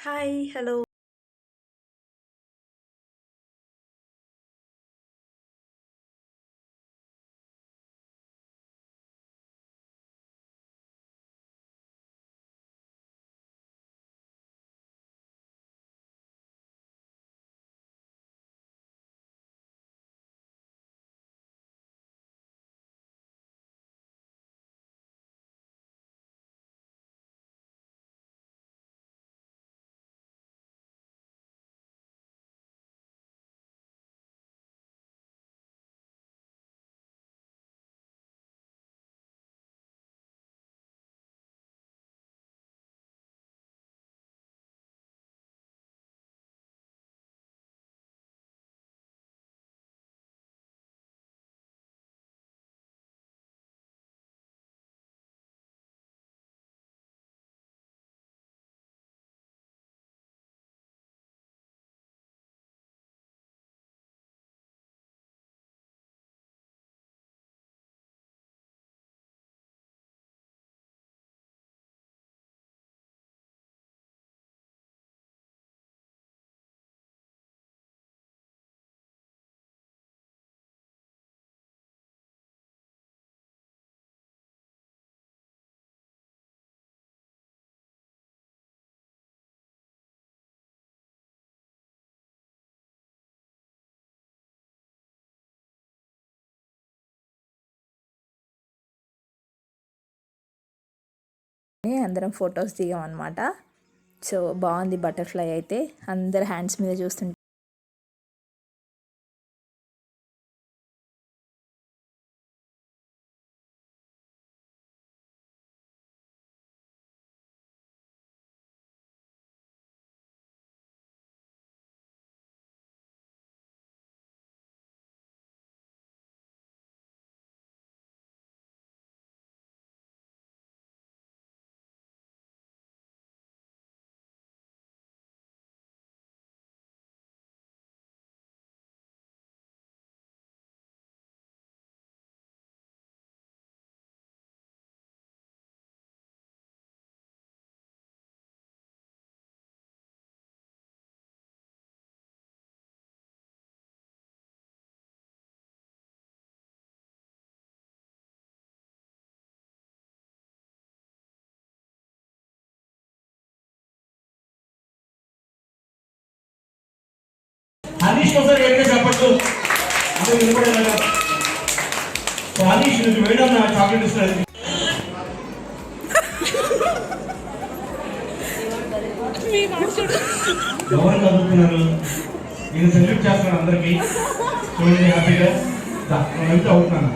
Hi. Hello. అందరం photos దిగామన్నమాట. So బాగుంది butterfly అయితే. అందరు హ్యాండ్స్ మీద చూస్తుంటే హనీష్ ఒకసారి ఏంటో చెప్పట్టు అంటే వినపడేలాగా. సో హనీష్ నువ్వు వేయడం నా చాక్లెట్ ఇస్తుంది. ఎవరు చదువుతున్నారు? నేను సెల్యూట్ చేస్తున్నాను అందరికి. చూడండి హ్యాపీగా వెళ్తే అవుతున్నాను.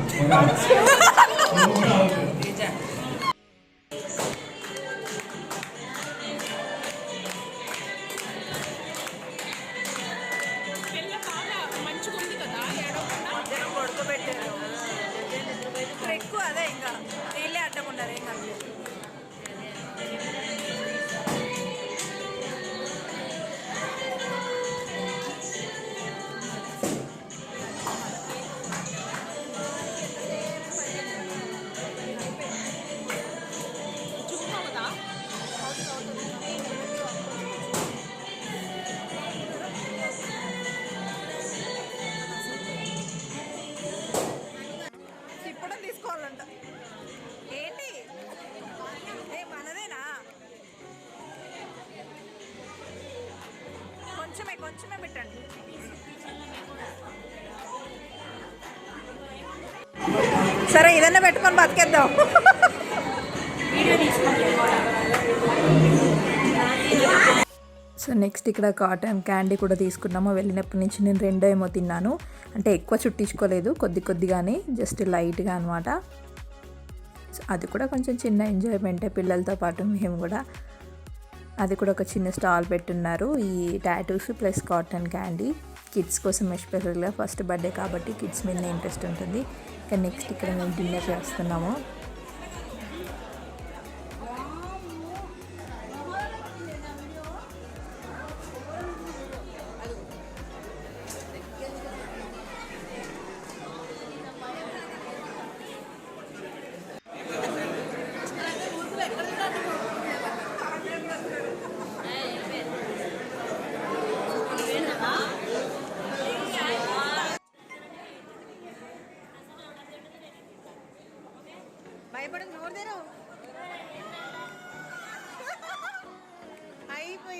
ఎక్కువ అదే ఇంకా వీళ్ళే అడ్డకుంటారు ఏం కాదు. తిప్పడం తీసుకోవాలంట. ఏంటి ఏ మనదేనా? కొంచెమే పెట్టండి. సరే ఇదన్నా పెట్టుకొని బతికేద్దాం. సో నెక్స్ట్ ఇక్కడ కాటన్ క్యాండీ కూడా తీసుకున్నాము. వెళ్ళినప్పటి నుంచి నేను రెండో ఏమో తిన్నాను. అంటే ఎక్కువ చుట్టించుకోలేదు, కొద్దిగానే జస్ట్ లైట్గా అనమాట. సో అది కూడా కొంచెం చిన్న ఎంజాయ్మెంటే పిల్లలతో పాటు మేము కూడా. అది కూడా ఒక చిన్న స్టాల్ పెట్టున్నారు. ఈ tattoos plus cotton candy kids కోసం ఎస్పెషల్గా ఫస్ట్ బర్త్డే కాబట్టి కిడ్స్ మీద ఇంట్రెస్ట్ ఉంటుంది. ఇంకా నెక్స్ట్ ఇక్కడ మేము డిన్నర్ చేస్తున్నాము.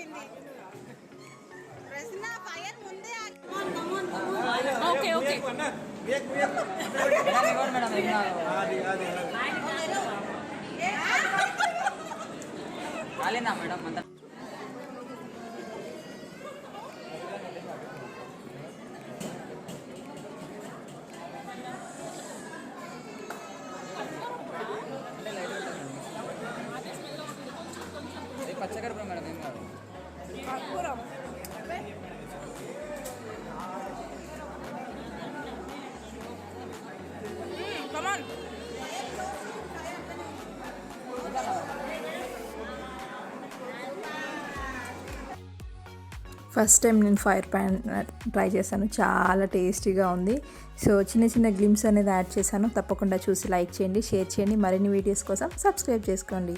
అయిపోయింది. ప్రశ్న ఫైర్ ముందే ఓకే ఓకే రాలేదా మేడం అంత పచ్చకరపు మేడం ఏం కాదు కమాన్ ఫస్ట్ టైం నేను ఫైర్ ప్యాన్ ట్రై చేశాను, చాలా టేస్టీగా ఉంది. సో చిన్న చిన్న గ్లిమ్స్ అనేది యాడ్ చేశాను. తప్పకుండా చూసి లైక్ చేయండి, షేర్ చేయండి. మరిన్ని వీడియోస్ కోసం సబ్స్క్రైబ్ చేసుకోండి.